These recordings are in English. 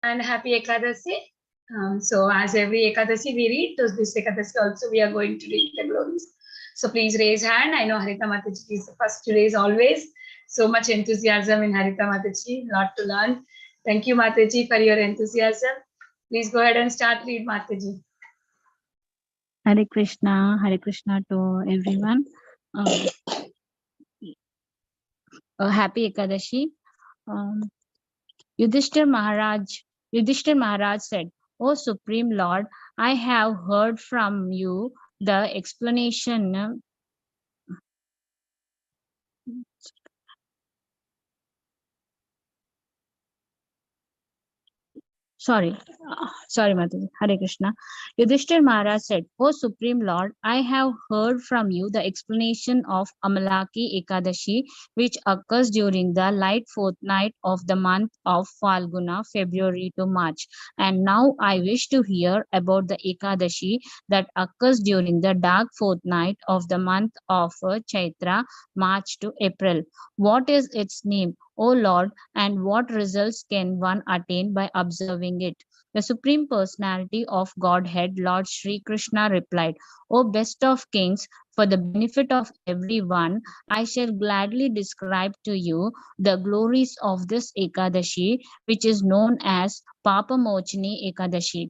And happy Ekadasi. So as every Ekadasi we read, so this Ekadasi also we are going to read the glories. So please raise hand. I know Harita Mataji is the first to raise always. So much enthusiasm in Harita Mataji, lot to learn. Thank you Mataji for your enthusiasm. Please go ahead and start read Mataji. Hare Krishna to everyone. Happy Ekadashi. Yudhishthir Maharaj said, "O Supreme Lord, I have heard from you the explanation." Sorry, Mataji. Hare Krishna. Yudhishthir Maharaj said, "O Supreme Lord, I have heard from you the explanation of Amalaki Ekadashi, which occurs during the light fortnight of the month of Falguna, February to March. And now I wish to hear about the Ekadashi that occurs during the dark fortnight of the month of Chaitra, March to April. What is its name, O Lord, and what results can one attain by observing it?" The Supreme Personality of Godhead, Lord Sri Krishna, replied, "O best of kings, for the benefit of everyone, I shall gladly describe to you the glories of this Ekadashi, which is known as Papamocani Ekadashi.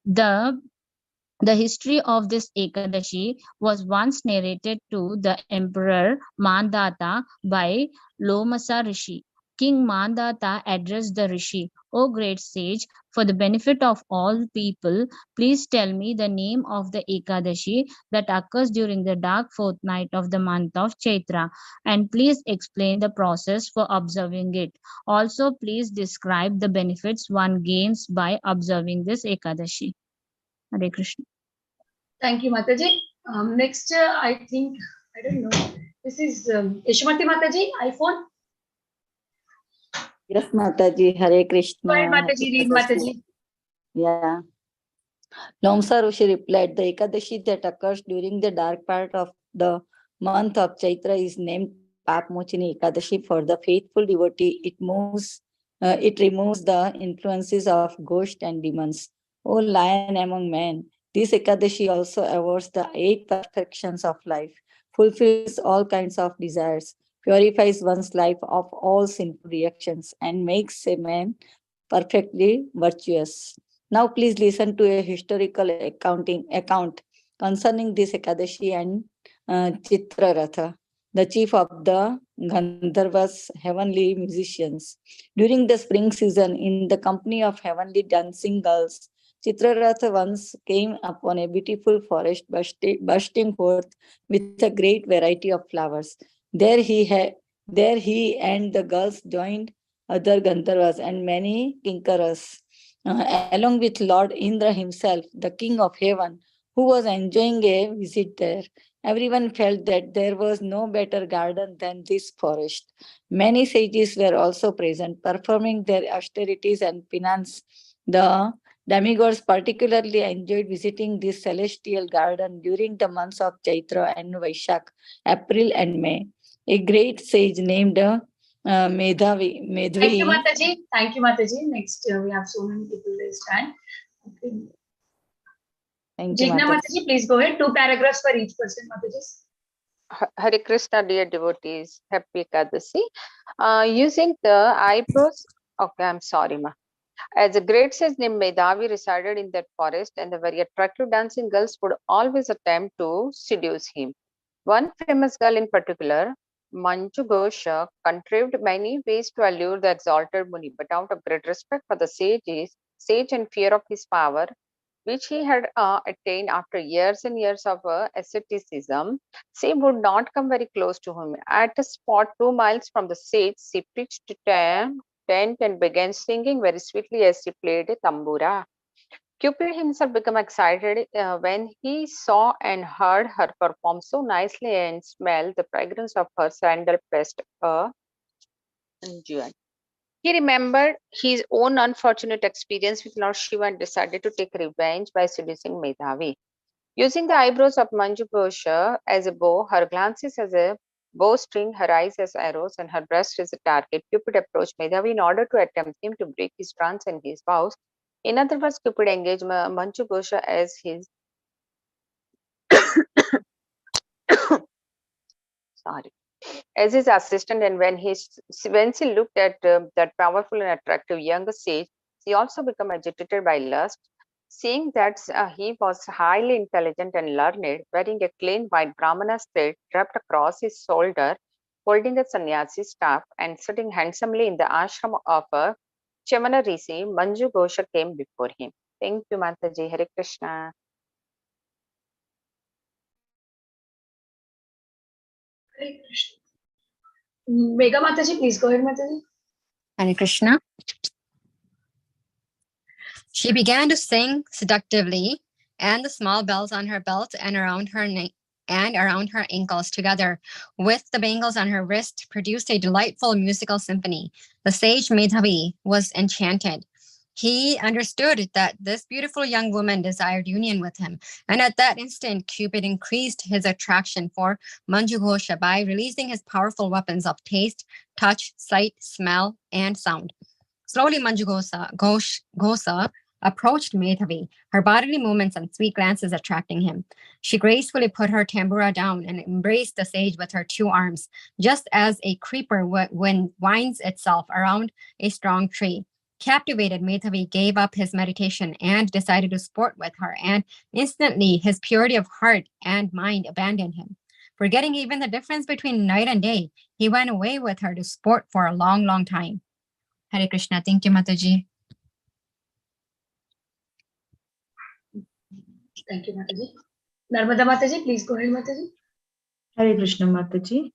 The history of this Ekadashi was once narrated to the Emperor Mandata by Lomasa Rishi. King Mandata addressed the Rishi, "O great sage, for the benefit of all people, please tell me the name of the Ekadashi that occurs during the dark fortnight of the month of Chaitra, and please explain the process for observing it. Also, please describe the benefits one gains by observing this Ekadashi." Hare Krishna. Thank you, Mataji. Next, I think, I don't know, this is Yashmati Mataji, iPhone. Yes, Mataji, Hare Krishna. Go ahead, Mataji, read Mataji. Yeah. Lomsa Rishi replied, "The Ekadashi that occurs during the dark part of the month of Chaitra is named Papamocani Ekadashi. For the faithful devotee, it removes the influences of ghosts and demons. O lion among men, this Ekadashi also awards the 8 perfections of life, fulfills all kinds of desires, purifies one's life of all sinful reactions, and makes a man perfectly virtuous. Now please listen to a historical account concerning this Ekadashi and Chitraratha, the chief of the Gandharvas, heavenly musicians. During the spring season, in the company of heavenly dancing girls, Chitraratha once came upon a beautiful forest bursting forth with a great variety of flowers. There he and the girls joined other Gandharvas and many Kinkaras, along with Lord Indra himself, the king of heaven, who was enjoying a visit there. Everyone felt that there was no better garden than this forest. Many sages were also present, performing their austerities and penance. The demigods particularly enjoyed visiting this celestial garden during the months of Chaitra and Vaishak, April and May. A great sage named Medhavi. Thank you, Mataji. Thank you, Mataji. Next, we have so many people raised hand. Okay. Thank you, Jigna Mataji, please go ahead. 2 paragraphs for each person, Mataji. Hare Krishna, dear devotees. Happy Ekadasi. Using the eyebrows. Okay, I'm sorry, ma. As a great sage named Medhavi resided in that forest, and the very attractive dancing girls would always attempt to seduce him. One famous girl in particular, Manju Ghosha contrived many ways to allure the exalted Muni, but out of great respect for the sage and fear of his power, which he had attained after years and years of asceticism, she would not come very close to him. At a spot 2 miles from the sage, she pitched a tent and began singing very sweetly as she played a tambura. Cupid himself became excited when he saw and heard her perform so nicely and smelled the fragrance of her sandal pressed jewel. He remembered his own unfortunate experience with Lord Shiva and decided to take revenge by seducing Medhavi. Using the eyebrows of Manju Ghosha as a bow, her glances as a bowstring, her eyes as arrows, and her breast as a target, Cupid approached Medhavi in order to attempt him to break his trance and his vows. In other words, Cupid engaged Manju Ghosha as his sorry as his assistant, and when she looked at that powerful and attractive young sage, she also became agitated by lust. Seeing that he was highly intelligent and learned, wearing a clean white brahmana's thread wrapped across his shoulder, holding a sannyasi staff, and sitting handsomely in the ashram of a Chamana Rishi, Manju Ghosha came before him. Thank you, Mataji. Hare Krishna. Hare Krishna. Megha Mataji, please go ahead, Mataji. Hare Krishna. She began to sing seductively, and the small bells on her belt and around her neck and around her ankles, together with the bangles on her wrist, produced a delightful musical symphony. The sage Medhavi was enchanted. He understood that this beautiful young woman desired union with him, and at that instant Cupid increased his attraction for Manju Ghosha by releasing his powerful weapons of taste, touch, sight, smell, and sound. Slowly Manju Ghosa approached Medhavi, her bodily movements and sweet glances attracting him. She gracefully put her tambura down and embraced the sage with her 2 arms, just as a creeper winds itself around a strong tree. Captivated, Medhavi gave up his meditation and decided to sport with her, and instantly his purity of heart and mind abandoned him. Forgetting even the difference between night and day, he went away with her to sport for a long, long time. Hare Krishna. Thank you, Mataji. Thank you, Mataji. Narmada Mataji, please go ahead, Mataji. Hare Krishna Mataji.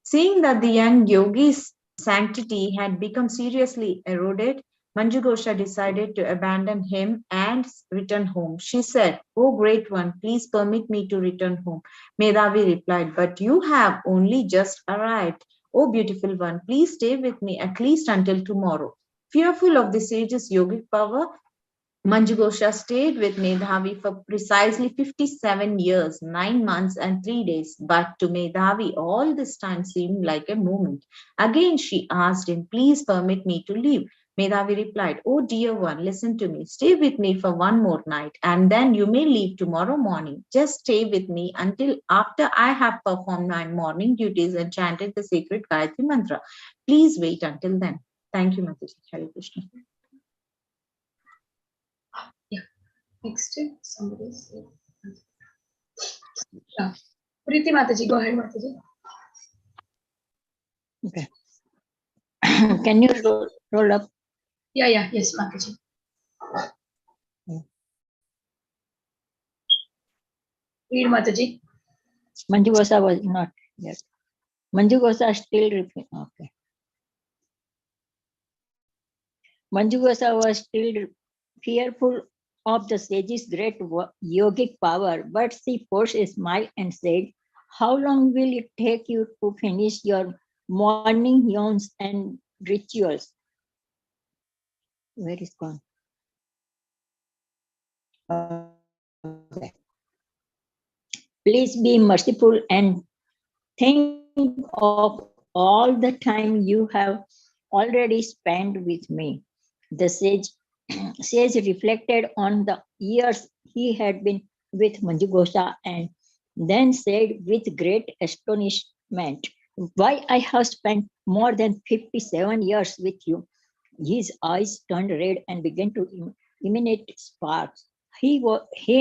Seeing that the young yogi's sanctity had become seriously eroded, Manju Ghosha decided to abandon him and return home. She said, "Oh great one, please permit me to return home." Medhavi replied, "But you have only just arrived. Oh beautiful one, please stay with me at least until tomorrow." Fearful of the sage's yogic power, Manju Ghosha stayed with Medhavi for precisely 57 years, 9 months, and 3 days. But to Medhavi, all this time seemed like a moment. Again, she asked him, "Please permit me to leave." Medhavi replied, "Oh dear one, listen to me. Stay with me for one more night, and then you may leave tomorrow morning. Just stay with me until after I have performed my morning duties and chanted the sacred Gayatri Mantra. Please wait until then." Thank you, Mataji. Hare Krishna. Next, somebody say. Preeti Mataji, go ahead, Mataji. Okay. Can you roll up? Yeah, yes, Mataji. Read, Mataji. Manju Ghosha was not yet. Manju Ghosha still okay. Manju Ghosha was still fearful of the sage's great yogic power, but she forced a smile and said, "How long will it take you to finish your morning yawns and rituals?" Where is gone? Okay. "Please be merciful and think of all the time you have already spent with me." The sage reflected on the years he had been with Manju Ghosha and then said with great astonishment, "Why, I have spent more than 57 years with you." His eyes turned red and began to emanate sparks. He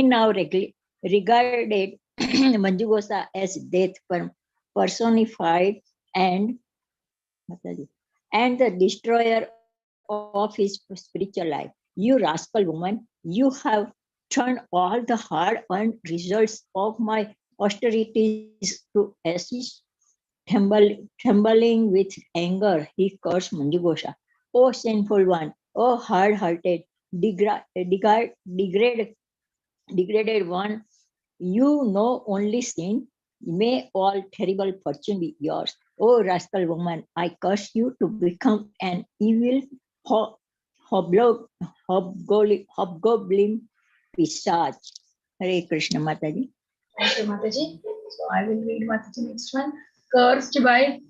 now regarded Manju Ghosha as death personified and the destroyer of his spiritual life. You rascal woman, you have turned all the hard-earned results of my austerities to ashes. Trembling with anger, he cursed Manjughosha. O sinful one, O hard-hearted, degraded one, you know only sin. May all terrible fortune be yours. O rascal woman, I curse you to become an evil hobgoblin pisach. Hare Krishna Mataji. Thank you, Mataji. So I will read Mataji next one. Cursed by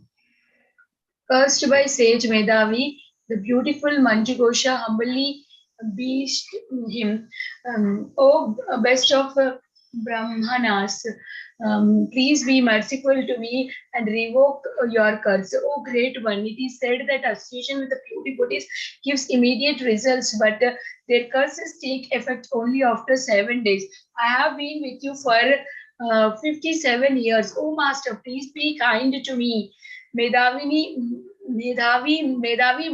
sage Medhavi, the beautiful Manjughosha humbly beseeched him, O best of Brahmanas, please be merciful to me and revoke your curse. O great one, it is said that association with the pure devotees gives immediate results, but their curses take effect only after 7 days. I have been with you for 57 years. O Master, please be kind to me. Medhavi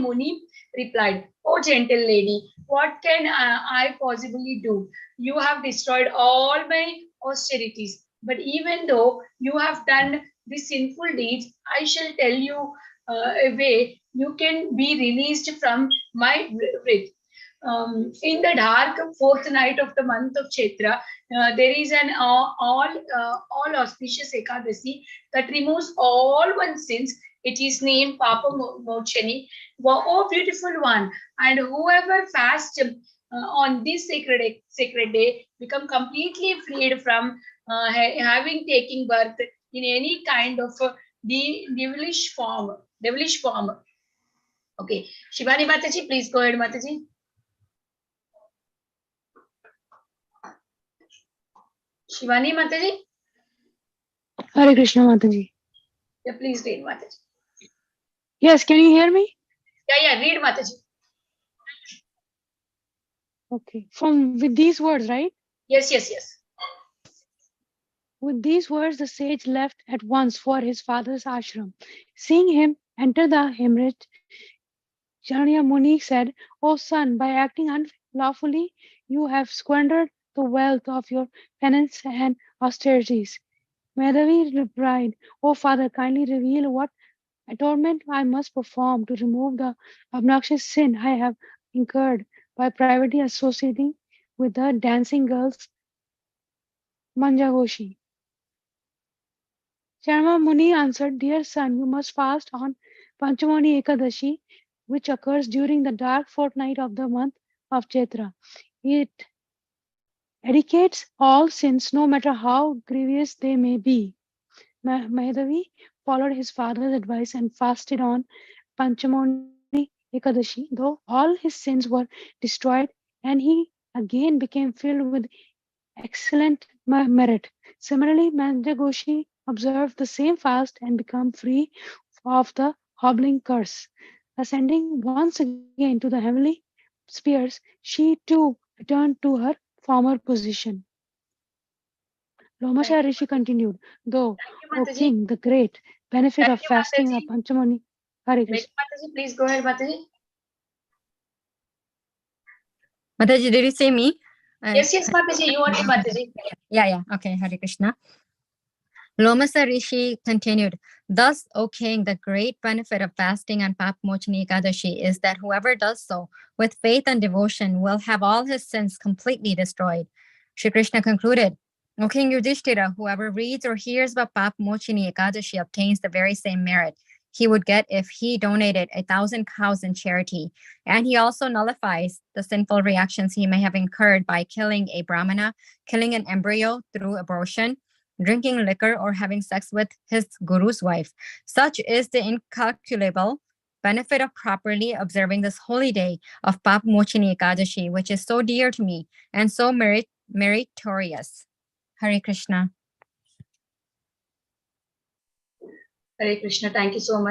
Muni replied, "O gentle lady, what can I possibly do? You have destroyed all my austerities. But even though you have done these sinful deeds, I shall tell you a way you can be released from my wrath. In the dark fourth night of the month of Chaitra, there is an all auspicious Ekadasi that removes all one's sins. It is named Papamocani. Oh, beautiful one! And whoever fasts on this sacred day become completely freed from having taken birth in any kind of devilish form. Okay, Shivani Mataji, please go ahead, Mataji. Shivani Mataji? Hare Krishna Mataji. Yeah, please read Mataji. Yes, can you hear me? Yeah, read Mataji. Okay. With these words, right? Yes. With these words, the sage left at once for his father's ashram. Seeing him enter the hemorrhage, Janaya Muni said, "O son, by acting unlawfully, you have squandered the wealth of your penance and austerities." Madhavi replied, "O father, kindly reveal what atonement I must perform to remove the obnoxious sin I have incurred by privately associating with the dancing girls Manjaghoshi." Sharma Muni answered, "Dear son, you must fast on Panchamani Ekadashi, which occurs during the dark fortnight of the month of Chaitra. It eradicates all sins, no matter how grievous they may be." Madhavi followed his father's advice and fasted on Panchamani Ekadashi, though all his sins were destroyed and he again became filled with excellent merit. Similarly, Manjagoshi observed the same fast and became free of the hobbling curse. Ascending once again to the heavenly spheres, she too returned to her former position. Lomasha Rishi continued, "Though, O king, the great benefit of fasting of Panchamani." Hare Krishna. Mataji, please go ahead, Mataji. Mataji, did you say me? Yes, Mataji, you only Mataji. Yeah. Okay, Hare Krishna. Lomasa Rishi continued, "Thus, O king, the great benefit of fasting on Papamocani Ekadashi is that whoever does so with faith and devotion will have all his sins completely destroyed." Shri Krishna concluded, "O King Yudhishthira, whoever reads or hears about Papamocani Ekadashi obtains the very same merit he would get if he donated 1,000 cows in charity. And he also nullifies the sinful reactions he may have incurred by killing a brahmana, killing an embryo through abortion, drinking liquor, or having sex with his guru's wife. Such is the incalculable benefit of properly observing this holy day of Papamocani Ekadashi, which is so dear to me and so meritorious." Hare Krishna. Hare Krishna, thank you so much.